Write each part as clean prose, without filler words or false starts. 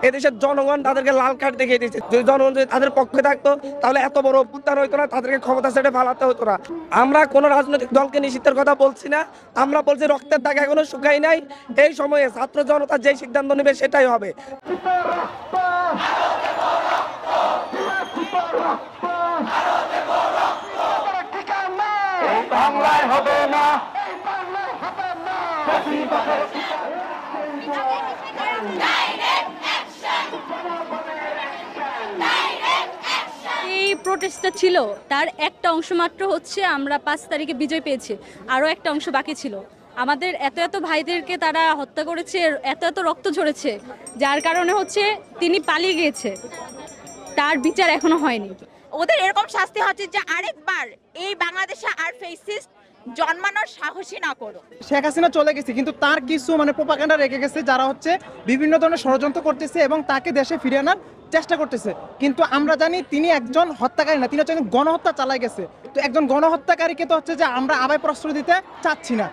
এদেশের জনগণ তাদেরকে লাল কার্ড দেখিয়ে দিয়েছে। যদি জনগণ যদি তাদের পক্ষে থাকতো তাহলে এত বড় অভ্যুত্থান হইতো না, তাদেরকে ক্ষমতা ছেড়ে ফালাতে হতো না। আমরা কোনো রাজনৈতিক দলকে নিষিদ্ধের কথা বলছি না, আমরা বলছি রক্তের দাগ এখনো শুকাই নাই। এই সময়ে ছাত্র জনতা যে সিদ্ধান্ত নেবে সেটাই হবে। এই প্রোটেস্টটা ছিল তার একটা অংশ মাত্র হচ্ছে আমরা 5 তারিখে বিজয় পেয়েছি, আরও একটা অংশ বাকি ছিল। আমাদের এত এত ভাইদেরকে তারা হত্যা করেছে, এত এত রক্ত ঝরেছে, যার কারণে হচ্ছে তিনি পালিয়ে গিয়েছে, তার বিচার এখনো হয়নি। ওদের এরকম শাস্তি হচ্ছে যে আরেকবার এই বাংলাদেশে আর ফেসিস্ট জন্মানোর সাহসী না করো। শেখ হাসিনা চলে গেছে কিন্তু তার কিছু প্রোপাগান্ডা রেখে গেছে যারা হচ্ছে বিভিন্ন ধরনের ষড়যন্ত্র করতেছে এবং তাকে দেশে ফিরিয়ে আনার চেষ্টা করতেছে। কিন্তু আমরা জানি তিনি একজন হত্যাকারী না, তিনি হচ্ছে গণহত্যা চালাই গেছে। তো একজন গণহত্যাকারীকে তো হচ্ছে যে আমরা আবার প্রশ্রয় দিতে চাচ্ছি না।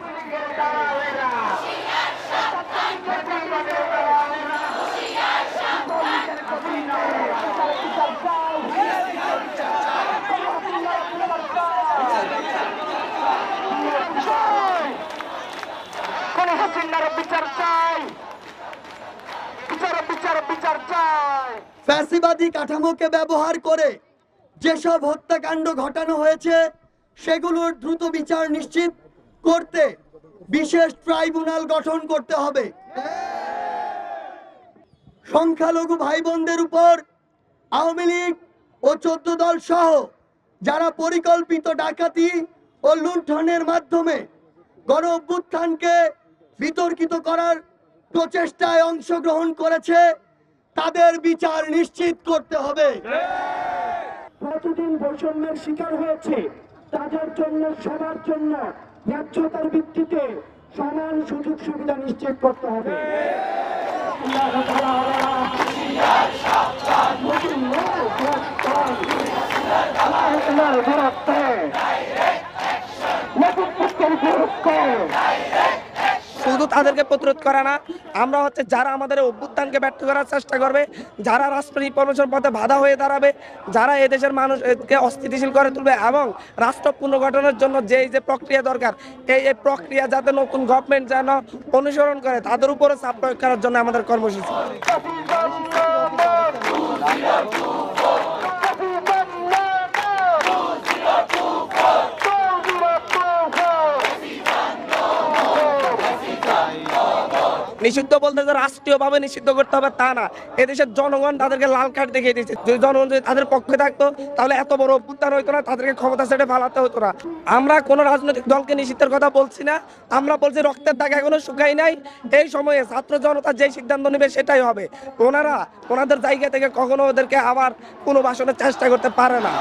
ফ্যাসিবাদী কাঠামোকে ব্যবহার করে যেসব হত্যাকাণ্ড ঘটানো হয়েছে সেগুলোর দ্রুত বিচার নিশ্চিত করতে বিশেষ ট্রাইব্যুনাল গঠন করতে হবে। সংখ্যালঘু ভাই বোনদের উপর আওয়ামী লীগ ও 14 দল সহ যারা পরিকল্পিত ডাকাতি ও লুণ্ঠনের মাধ্যমে গণ অভ্যুত্থানকে বিতর্কিত করার প্রচেষ্টায় অংশগ্রহণ করেছে তাদের বিচার নিশ্চিত করতে হবে। প্রতিদিন বৈষম্যের শিকার হয়েছে তাদের জন্য সবার জন্য ন্যায্যতার ভিত্তিতে সমান সুযোগ সুবিধা নিশ্চিত করতে হবে। শুধু তাদেরকে প্রতিরোধ করা না, আমরা হচ্ছে যারা আমাদের অভ্যুত্থানকে ব্যর্থ করার চেষ্টা করবে, যারা রাষ্ট্র রিফরমেশন পথে বাধা হয়ে দাঁড়াবে, যারা এদেশের মানুষকে অস্থিতিশীল করে তুলবে এবং রাষ্ট্র পুনর্গঠনের জন্য যে প্রক্রিয়া দরকার এই প্রক্রিয়া যাতে নতুন গভর্নমেন্ট যেন অনুসরণ করে তাদের উপরে চাপ প্রয়োগ করার জন্য আমাদের কর্মসূচি। নিষিদ্ধ বলতে যে রাষ্ট্রীয়ভাবে নিষিদ্ধ করতে হবে তা না, এদেশের জনগণ তাদেরকে লাল কার্ড দেখিয়ে দিয়েছে। যদি জনগণ যদি তাদের পক্ষে থাকতো তাহলে এত বড় অভ্যুত্থান হইতো না, তাদেরকে ক্ষমতা ছেড়ে ফালাতে হতো না। আমরা কোনো রাজনৈতিক দলকে নিষিদ্ধের কথা বলছি না, আমরা বলছি রক্তের দাগ এখনো শুকাই নাই। এই সময়ে ছাত্র জনতা যে সিদ্ধান্ত নেবে সেটাই হবে। ওনারা ওনাদের জায়গা থেকে কখনো ওদেরকে আবার পুনর্বাসনের চেষ্টা করতে পারে না।